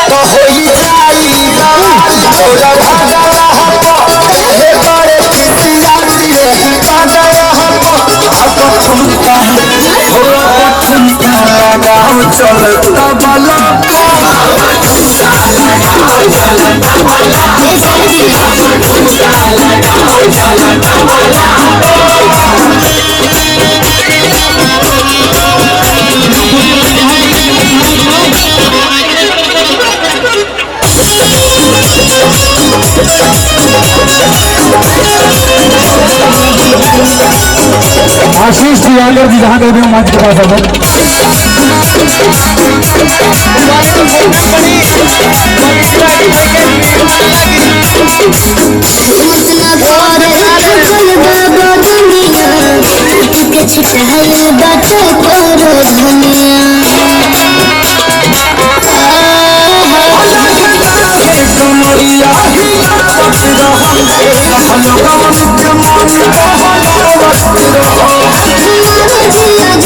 तो होई जाई छोरा भागा हे बड़े किसियाती रही कागा अब ठुमका हो ठुमका लगाओ चलता बला आशीष दियागर जी जहाँ गए मंच के पास अगर कमरिया